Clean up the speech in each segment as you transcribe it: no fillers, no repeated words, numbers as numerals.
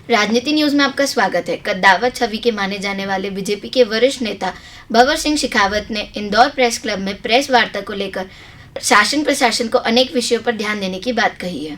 राजनीति न्यूज में आपका स्वागत है। कद्दावर छवि के माने जाने वाले बीजेपी के वरिष्ठ नेता भंवर सिंह शेखावत ने इंदौर प्रेस क्लब में प्रेस वार्ता को लेकर शासन प्रशासन को अनेक विषयों पर ध्यान देने की बात कही है।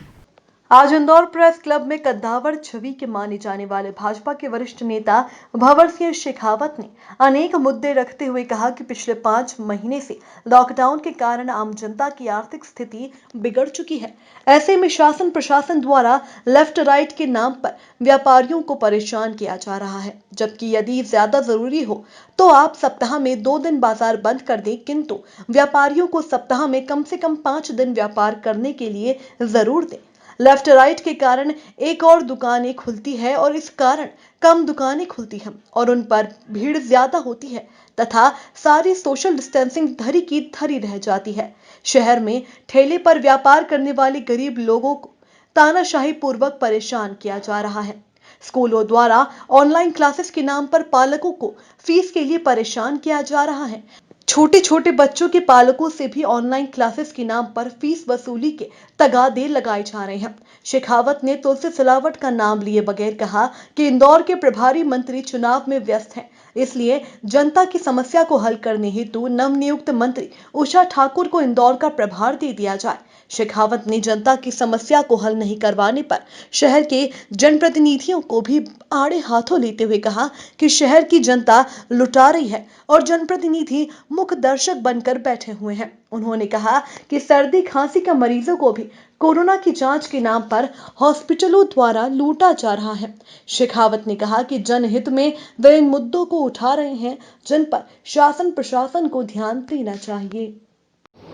आज इंदौर प्रेस क्लब में कद्दावर छवि के माने जाने वाले भाजपा के वरिष्ठ नेता भंवर सिंह शेखावत ने अनेक मुद्दे रखते हुए कहा कि पिछले 5 महीने से लॉकडाउन के कारण आम जनता की आर्थिक स्थिति बिगड़ चुकी है। ऐसे में शासन प्रशासन द्वारा लेफ्ट राइट के नाम पर व्यापारियों को परेशान किया जा रहा है, जबकि यदि ज्यादा जरूरी हो तो आप सप्ताह में 2 दिन बाजार बंद कर दें, किंतु व्यापारियों को सप्ताह में कम से कम 5 दिन व्यापार करने के लिए जरूर दें। लेफ्ट राइट के कारण एक और दुकानें खुलती है और इस कारण कम दुकानें खुलती हैं और उन पर भीड़ ज्यादा होती है तथा सारी सोशल डिस्टेंसिंग धरी की धरी रह जाती है। शहर में ठेले पर व्यापार करने वाले गरीब लोगों को तानाशाही पूर्वक परेशान किया जा रहा है। स्कूलों द्वारा ऑनलाइन क्लासेस के नाम पर पालकों को फीस के लिए परेशान किया जा रहा है। छोटे छोटे बच्चों के पालकों से भी ऑनलाइन क्लासेस के नाम पर फीस वसूली के तगादे लगाए जा रहे हैं। शेखावत ने तुलसी सिलावट का नाम लिए बगैर कहा कि इंदौर के प्रभारी मंत्री चुनाव में व्यस्त हैं, इसलिए जनता की समस्या को हल करने हेतु नवनियुक्त मंत्री उषा ठाकुर को इंदौर का प्रभार दे दिया जाए। शेखावत ने जनता की समस्या को हल नहीं करवाने पर शहर के जनप्रतिनिधियों को भी आड़े हाथों लेते हुए कहा कि शहर की जनता लुटा रही है और जनप्रतिनिधि मुख्य दर्शक बनकर बैठे हुए हैं। उन्होंने कहा कि सर्दी खांसी का मरीजों को भी कोरोना की जांच के नाम पर हॉस्पिटलों द्वारा लूटा जा रहा है। शेखावत ने कहा कि जनहित में वे इन मुद्दों को उठा रहे हैं, जिन पर शासन प्रशासन को ध्यान देना चाहिए।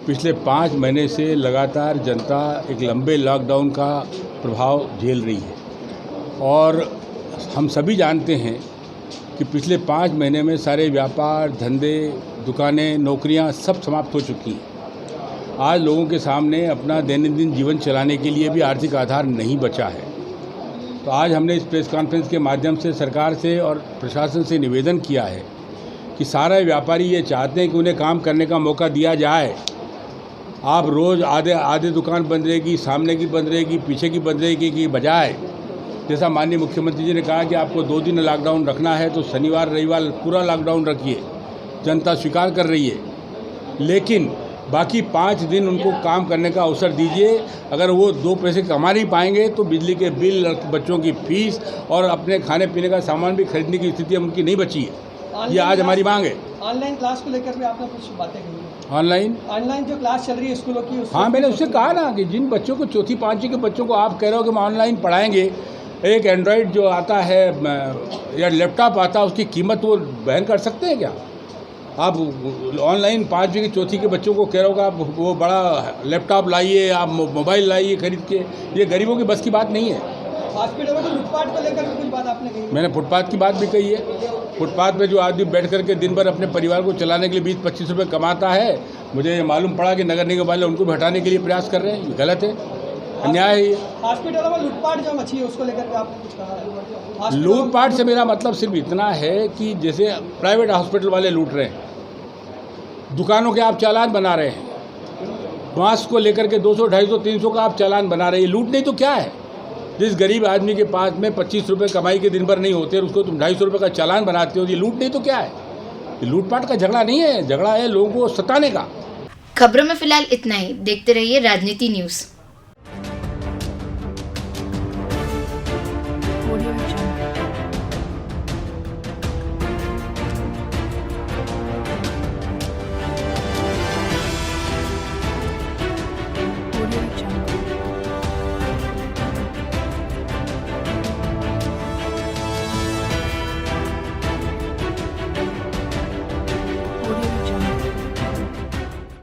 पिछले 5 महीने से लगातार जनता एक लंबे लॉकडाउन का प्रभाव झेल रही है और हम सभी जानते हैं कि पिछले 5 महीने में सारे व्यापार, धंधे, दुकानें, नौकरियां सब समाप्त हो चुकी हैं। आज लोगों के सामने अपना दैनंदिन जीवन चलाने के लिए भी आर्थिक आधार नहीं बचा है। तो आज हमने इस प्रेस कॉन्फ्रेंस के माध्यम से सरकार से और प्रशासन से निवेदन किया है कि सारे व्यापारी ये चाहते हैं कि उन्हें काम करने का मौका दिया जाए। आप रोज़ आधे दुकान बंद रहेगी, सामने की बंद रहेगी, पीछे की बंद रहेगी की बजाय जैसा माननीय मुख्यमंत्री जी ने कहा कि आपको 2 दिन लॉकडाउन रखना है तो शनिवार रविवार पूरा लॉकडाउन रखिए। जनता स्वीकार कर रही है, लेकिन बाकी 5 दिन उनको काम करने का अवसर दीजिए। अगर वो 2 पैसे कमा नहीं पाएंगे तो बिजली के बिल, बच्चों की फीस और अपने खाने पीने का सामान भी खरीदने की स्थिति उनकी नहीं बची है। ये आज हमारी मांग है। ऑनलाइन क्लास को लेकर भी आपने कुछ बातें कही? ऑनलाइन जो क्लास चल रही है स्कूलों की, हाँ, मैंने उससे कहा ना कि जिन बच्चों को 4th 5वीं के बच्चों को आप कह रहे हो कि हम ऑनलाइन पढ़ाएंगे, एक एंड्रॉयड जो आता है या लैपटॉप आता है उसकी कीमत वो बहन कर सकते हैं क्या? आप ऑनलाइन 5वीं की 4th के बच्चों को कह रहे हो कि आप वो बड़ा लैपटॉप लाइए, आप मोबाइल लाइए खरीद के, ये गरीबों की बस की बात नहीं है। हॉस्पिटल में तो फुटपाथ को लेकर कुछ बात आपने कही? मैंने फुटपाथ की बात भी कही है। फुटपाथ पे जो आदमी बैठ करके दिन भर अपने परिवार को चलाने के लिए 20-25 रुपये कमाता है, मुझे ये मालूम पड़ा कि नगर निगम वाले उनको भी हटाने के लिए प्रयास कर रहे हैं। ये गलत है, अन्याय है। हॉस्पिटलों में लूटपाट जो मची है उसको लेकर के आपने कुछ कहा? लूटपाट से मेरा मतलब सिर्फ इतना है कि जैसे प्राइवेट हॉस्पिटल वाले लूट रहे हैं, दुकानों के आप चालान बना रहे हैं, मास्क को लेकर के 200, 250, 300 का आप चालान बना रहे हैं। लूट नहीं तो क्या है? जिस गरीब आदमी के पास में 25 रुपये कमाई के दिन भर नहीं होते, उसको तुम 250 रुपये का चालान बनाते हो, ये लूट नहीं तो क्या है? ये लूटपाट का झगड़ा नहीं है, झगड़ा है लोगों को सताने का। खबरों में फिलहाल इतना ही। देखते रहिए राजनीति न्यूज।